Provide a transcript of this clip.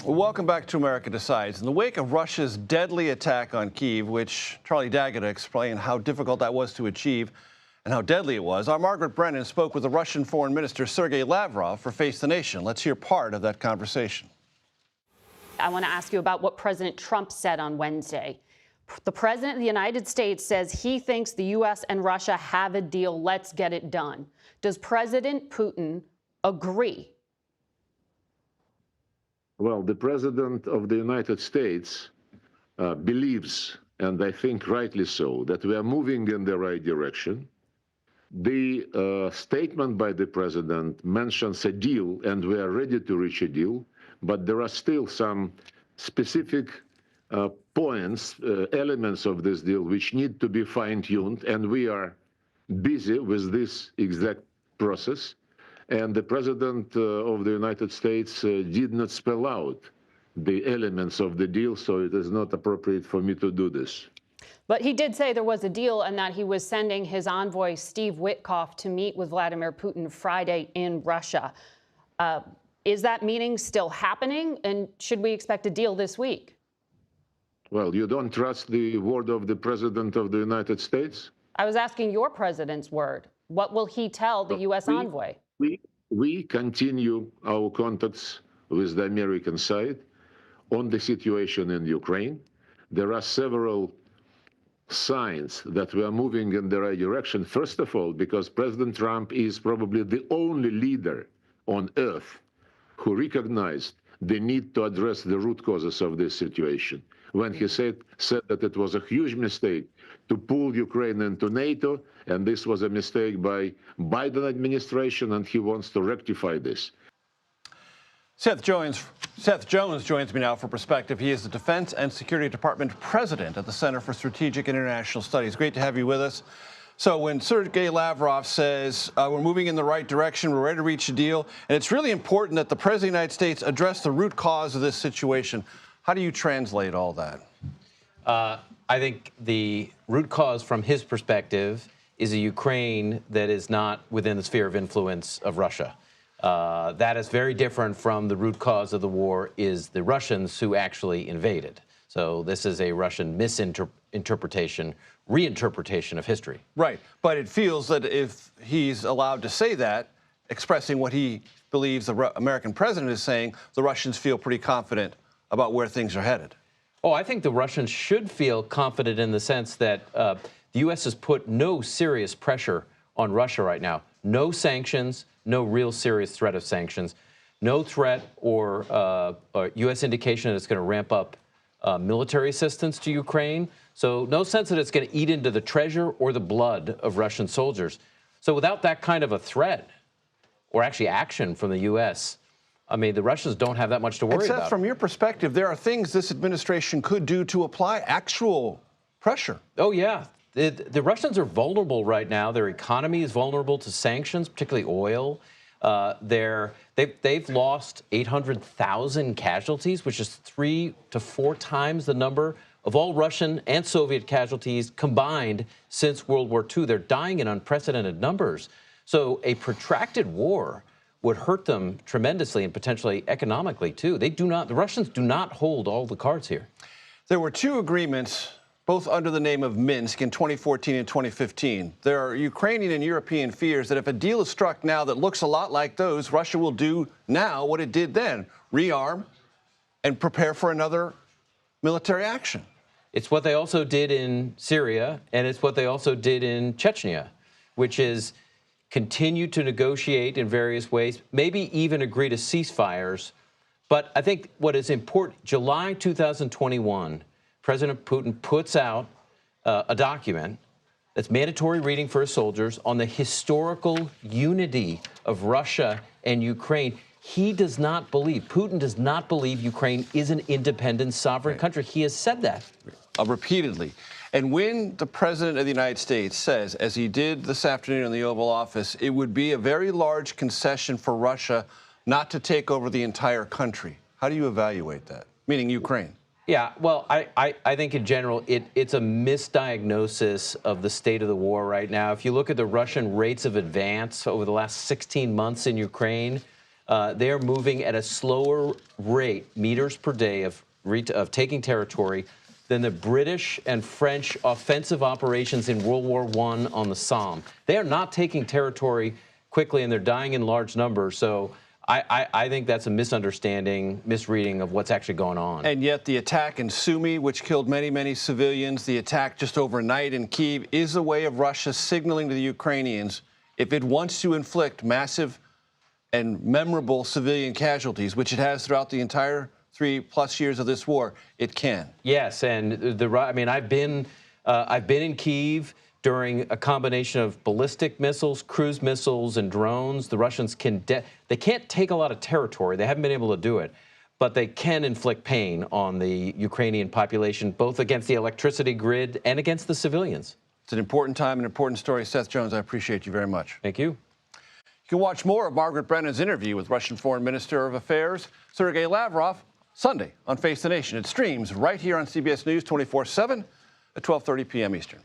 Well, welcome back to America Decides. In the wake of Russia's deadly attack on Kyiv, which Charlie Daggett explained how difficult that was to achieve and how deadly it was, our Margaret Brennan spoke with the Russian Foreign Minister Sergey Lavrov for Face the Nation. Let's hear part of that conversation. I want to ask you about what President Trump said on Wednesday. The President of the United States says he thinks the U.S. and Russia have a deal. Let's get it done. Does President Putin agree? Well, the President of the United States believes, and I think rightly so, that we are moving in the right direction. The statement by the President mentions a deal, and we are ready to reach a deal, but there are still some specific points, elements of this deal which need to be fine-tuned, and we are busy with this exact process. And the President of the United States did not spell out the elements of the deal, so it is not appropriate for me to do this. But he did say there was a deal and that he was sending his envoy, Steve Witkoff, to meet with Vladimir Putin Friday in Russia. Is that meeting still happening, and should we expect a deal this week? Well, you don't trust the word of the President of the United States? I was asking your president's word. What will he tell the U.S. envoy? We continue our contacts with the American side on the situation in Ukraine. There are several signs that we are moving in the right direction. First of all, because President Trump is probably the only leader on earth who recognized the need to address the root causes of this situation. When he said that it was a huge mistake to pull Ukraine into NATO, and this was a mistake by Biden administration, and he wants to rectify this. Seth Jones joins me now for perspective. He is the Defense and Security Department President at the Center for Strategic International Studies. Great to have you with us. So when Sergey Lavrov says we're moving in the right direction, we're ready to reach a deal, and it's really important that the President of the United States address the root cause of this situation, how do you translate all that? I think the root cause from his perspective is a Ukraine that is not within the sphere of influence of Russia. That is very different from the root cause of the war is the Russians who actually invaded. So this is a Russian reinterpretation of history. Right, but it feels that if he's allowed to say that, expressing what he believes the American president is saying, the Russians feel pretty confident about where things are headed. Oh, I think the Russians should feel confident in the sense that the U.S. has put no serious pressure on Russia right now. No sanctions, no real serious threat of sanctions, no threat or U.S. indication that it's going to ramp up military assistance to Ukraine. So no sense that it's going to eat into the treasure or the blood of Russian soldiers. So without that kind of a threat or actually action from the U.S., I mean, the Russians don't have that much to worry about. From your perspective, there are things this administration could do to apply actual pressure. Oh, yeah. The Russians are vulnerable right now. Their economy is vulnerable to sanctions, particularly oil. They've lost 800,000 casualties, which is 3 to 4 times the number of all Russian and Soviet casualties combined since World War II. They're dying in unprecedented numbers. So a protracted war would hurt them tremendously and potentially economically, too. The Russians do not hold all the cards here. There were 2 agreements, both under the name of Minsk in 2014 and 2015. There are Ukrainian and European fears that if a deal is struck now that looks a lot like those, Russia will do now what it did then, rearm and prepare for another military action. It's what they also did in Syria, and it's what they also did in Chechnya, which is continue to negotiate in various ways, maybe even agree to ceasefires. But I think what is important, July 2021, President Putin puts out a document that's mandatory reading for his soldiers on the historical unity of Russia and Ukraine. He does not believe, Putin does not believe Ukraine is an independent, sovereign country. He has said that. Repeatedly. And when the President of the United States says, as he did this afternoon in the Oval Office, it would be a very large concession for Russia not to take over the entire country, how do you evaluate that? Meaning Ukraine. Yeah, well, I think in general, it's a misdiagnosis of the state of the war right now. If you look at the Russian rates of advance over the last 16 months in Ukraine, They are moving at a slower rate, meters per day, of taking territory than the British and French offensive operations in World War I on the Somme. They are not taking territory quickly, and they're dying in large numbers. So I think that's a misunderstanding, misreading of what's actually going on. And yet the attack in Sumy, which killed many, many civilians, the attack just overnight in Kyiv, is a way of Russia signaling to the Ukrainians, if it wants to inflict massive and memorable civilian casualties, which it has throughout the entire 3+ years of this war, it can. Yes, and I've been in Kyiv during a combination of ballistic missiles, cruise missiles, and drones. The Russians they can't take a lot of territory. They haven't been able to do it, but they can inflict pain on the Ukrainian population, both against the electricity grid and against the civilians. It's an important time, an important story. Seth Jones, I appreciate you very much. Thank you. You can watch more of Margaret Brennan's interview with Russian Foreign Minister of Affairs Sergey Lavrov Sunday on Face the Nation. It streams right here on CBS News 24/7 at 12:30 p.m. Eastern.